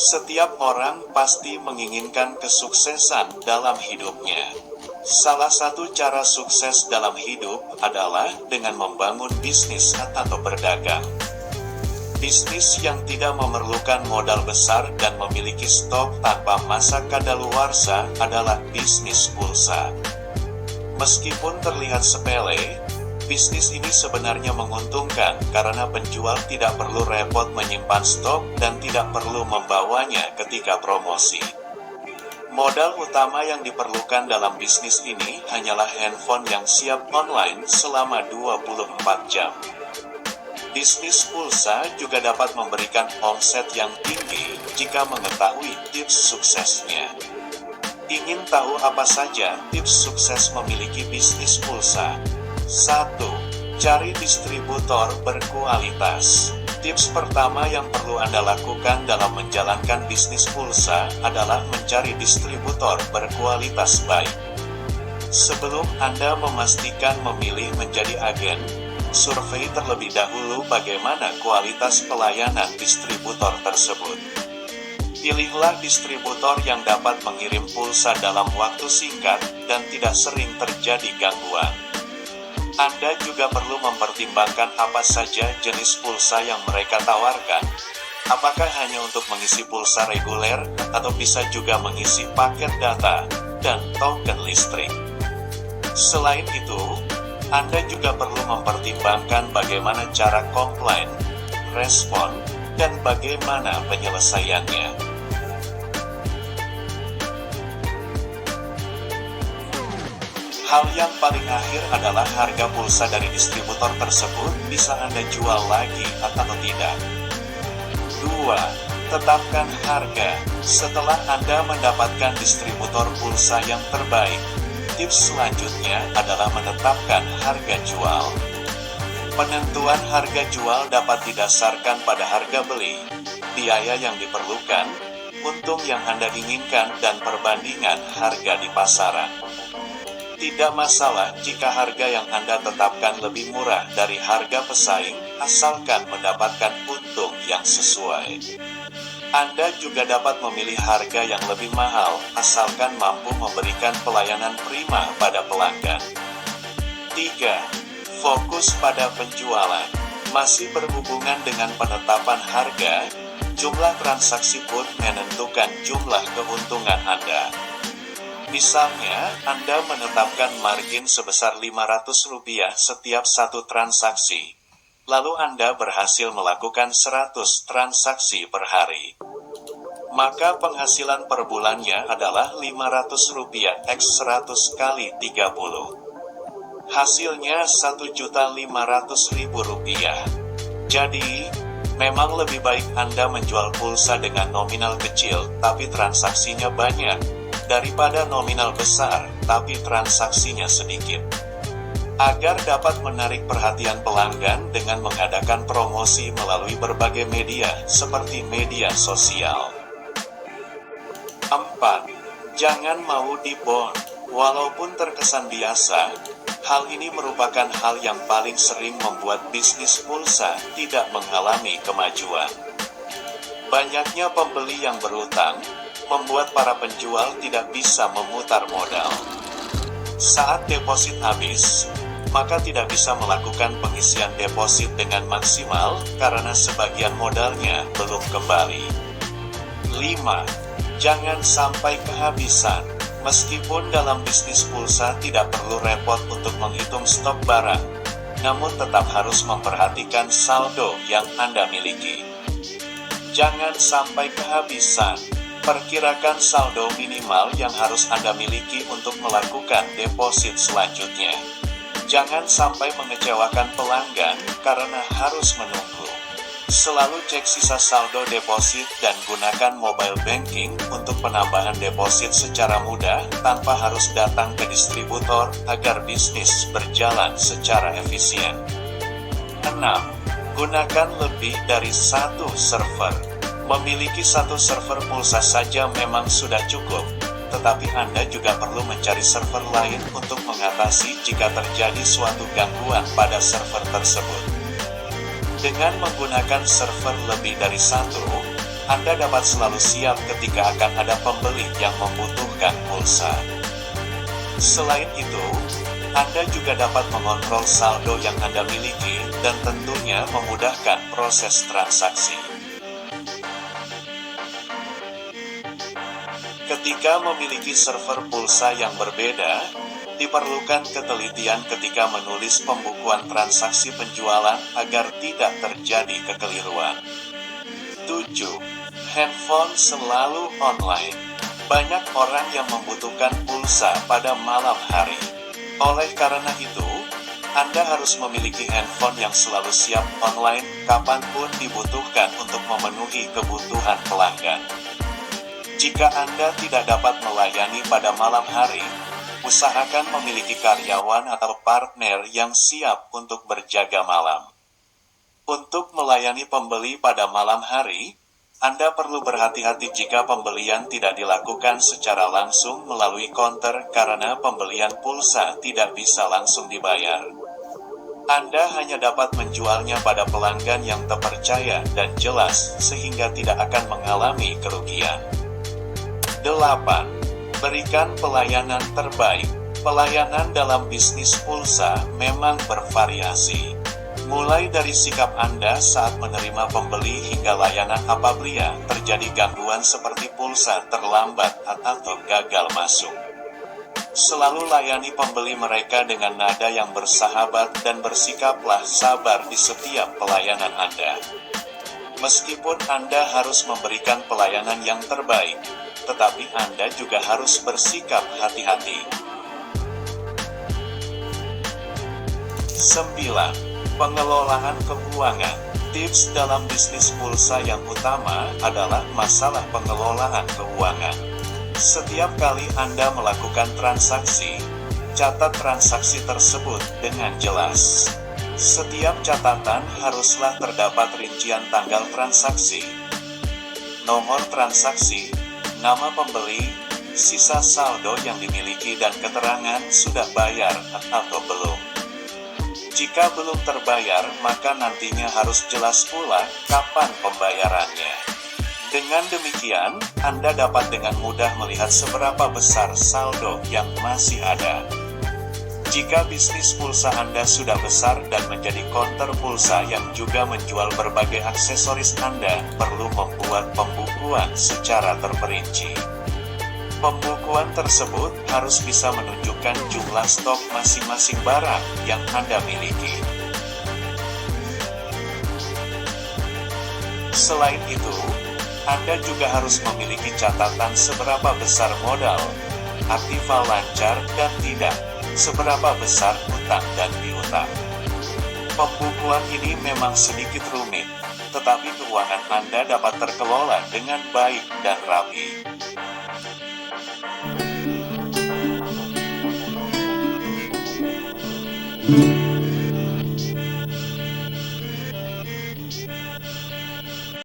Setiap orang pasti menginginkan kesuksesan dalam hidupnya. Salah satu cara sukses dalam hidup adalah dengan membangun bisnis atau berdagang. Bisnis yang tidak memerlukan modal besar dan memiliki stok tanpa masa kadaluarsa adalah bisnis pulsa. Meskipun terlihat sepele, bisnis ini sebenarnya menguntungkan karena penjual tidak perlu repot menyimpan stok dan tidak perlu membawanya ketika promosi. Modal utama yang diperlukan dalam bisnis ini hanyalah handphone yang siap online selama 24 jam. Bisnis pulsa juga dapat memberikan omset yang tinggi jika mengetahui tips suksesnya. Ingin tahu apa saja tips sukses memiliki bisnis pulsa? 1. Cari distributor berkualitas. Tips pertama yang perlu Anda lakukan dalam menjalankan bisnis pulsa adalah mencari distributor berkualitas baik. Sebelum Anda memastikan memilih menjadi agen, survei terlebih dahulu bagaimana kualitas pelayanan distributor tersebut. Pilihlah distributor yang dapat mengirim pulsa dalam waktu singkat dan tidak sering terjadi gangguan. Anda juga perlu mempertimbangkan apa saja jenis pulsa yang mereka tawarkan. Apakah hanya untuk mengisi pulsa reguler, atau bisa juga mengisi paket data dan token listrik. Selain itu, Anda juga perlu mempertimbangkan bagaimana cara komplain, respon, dan bagaimana penyelesaiannya. Hal yang paling akhir adalah harga pulsa dari distributor tersebut bisa Anda jual lagi atau tidak. 2. Tetapkan harga. Setelah Anda mendapatkan distributor pulsa yang terbaik, tips selanjutnya adalah menetapkan harga jual. Penentuan harga jual dapat didasarkan pada harga beli, biaya yang diperlukan, untung yang Anda inginkan, dan perbandingan harga di pasaran. Tidak masalah jika harga yang Anda tetapkan lebih murah dari harga pesaing, asalkan mendapatkan untung yang sesuai. Anda juga dapat memilih harga yang lebih mahal, asalkan mampu memberikan pelayanan prima pada pelanggan. 3. Fokus pada penjualan. Masih berhubungan dengan penetapan harga, jumlah transaksi pun menentukan jumlah keuntungan Anda. Misalnya, Anda menetapkan margin sebesar Rp500 setiap satu transaksi. Lalu Anda berhasil melakukan 100 transaksi per hari. Maka penghasilan per bulannya adalah Rp500 x 100 kali 30. Hasilnya Rp1.500.000. Jadi, memang lebih baik Anda menjual pulsa dengan nominal kecil tapi transaksinya banyak, daripada nominal besar, tapi transaksinya sedikit. Agar dapat menarik perhatian pelanggan dengan mengadakan promosi melalui berbagai media, seperti media sosial. 4. Jangan mau dibond. Walaupun terkesan biasa, hal ini merupakan hal yang paling sering membuat bisnis pulsa tidak mengalami kemajuan. Banyaknya pembeli yang berutang membuat para penjual tidak bisa memutar modal. Saat deposit habis, maka tidak bisa melakukan pengisian deposit dengan maksimal karena sebagian modalnya belum kembali. 5. Jangan sampai kehabisan. Meskipun dalam bisnis pulsa tidak perlu repot untuk menghitung stok barang, namun tetap harus memperhatikan saldo yang Anda miliki. Jangan sampai kehabisan. Perkirakan saldo minimal yang harus Anda miliki untuk melakukan deposit selanjutnya. Jangan sampai mengecewakan pelanggan karena harus menunggu. Selalu cek sisa saldo deposit dan gunakan mobile banking untuk penambahan deposit secara mudah tanpa harus datang ke distributor agar bisnis berjalan secara efisien. 6. Gunakan lebih dari satu server. Memiliki satu server pulsa saja memang sudah cukup, tetapi Anda juga perlu mencari server lain untuk mengatasi jika terjadi suatu gangguan pada server tersebut. Dengan menggunakan server lebih dari satu, Anda dapat selalu siap ketika akan ada pembeli yang membutuhkan pulsa. Selain itu, Anda juga dapat mengontrol saldo yang Anda miliki dan tentunya memudahkan proses transaksi. Ketika memiliki server pulsa yang berbeda, diperlukan ketelitian ketika menulis pembukuan transaksi penjualan agar tidak terjadi kekeliruan. 7. Handphone selalu online. Banyak orang yang membutuhkan pulsa pada malam hari. Oleh karena itu, Anda harus memiliki handphone yang selalu siap online kapanpun dibutuhkan untuk memenuhi kebutuhan pelanggan. Jika Anda tidak dapat melayani pada malam hari, usahakan memiliki karyawan atau partner yang siap untuk berjaga malam. Untuk melayani pembeli pada malam hari, Anda perlu berhati-hati jika pembelian tidak dilakukan secara langsung melalui counter karena pembelian pulsa tidak bisa langsung dibayar. Anda hanya dapat menjualnya pada pelanggan yang terpercaya dan jelas sehingga tidak akan mengalami kerugian. 8. Berikan pelayanan terbaik. Pelayanan dalam bisnis pulsa memang bervariasi. Mulai dari sikap Anda saat menerima pembeli hingga layanan apabila terjadi gangguan seperti pulsa terlambat atau gagal masuk. Selalu layani pembeli mereka dengan nada yang bersahabat dan bersikaplah sabar di setiap pelayanan Anda. Meskipun Anda harus memberikan pelayanan yang terbaik, tetapi Anda juga harus bersikap hati-hati. 9. Pengelolaan keuangan. Tips dalam bisnis pulsa yang utama adalah masalah pengelolaan keuangan. Setiap kali Anda melakukan transaksi, catat transaksi tersebut dengan jelas. Setiap catatan haruslah terdapat rincian tanggal transaksi, nomor transaksi, nama pembeli, sisa saldo yang dimiliki dan keterangan sudah bayar atau belum. Jika belum terbayar, maka nantinya harus jelas pula kapan pembayarannya. Dengan demikian, Anda dapat dengan mudah melihat seberapa besar saldo yang masih ada. Jika bisnis pulsa Anda sudah besar dan menjadi counter pulsa yang juga menjual berbagai aksesoris, Anda perlu membuat pembukuan secara terperinci. Pembukuan tersebut harus bisa menunjukkan jumlah stok masing-masing barang yang Anda miliki. Selain itu, Anda juga harus memiliki catatan seberapa besar modal, aktiva lancar dan tidak, seberapa besar utang dan piutang. Pembukuan ini memang sedikit rumit, tetapi keuangan Anda dapat terkelola dengan baik dan rapi.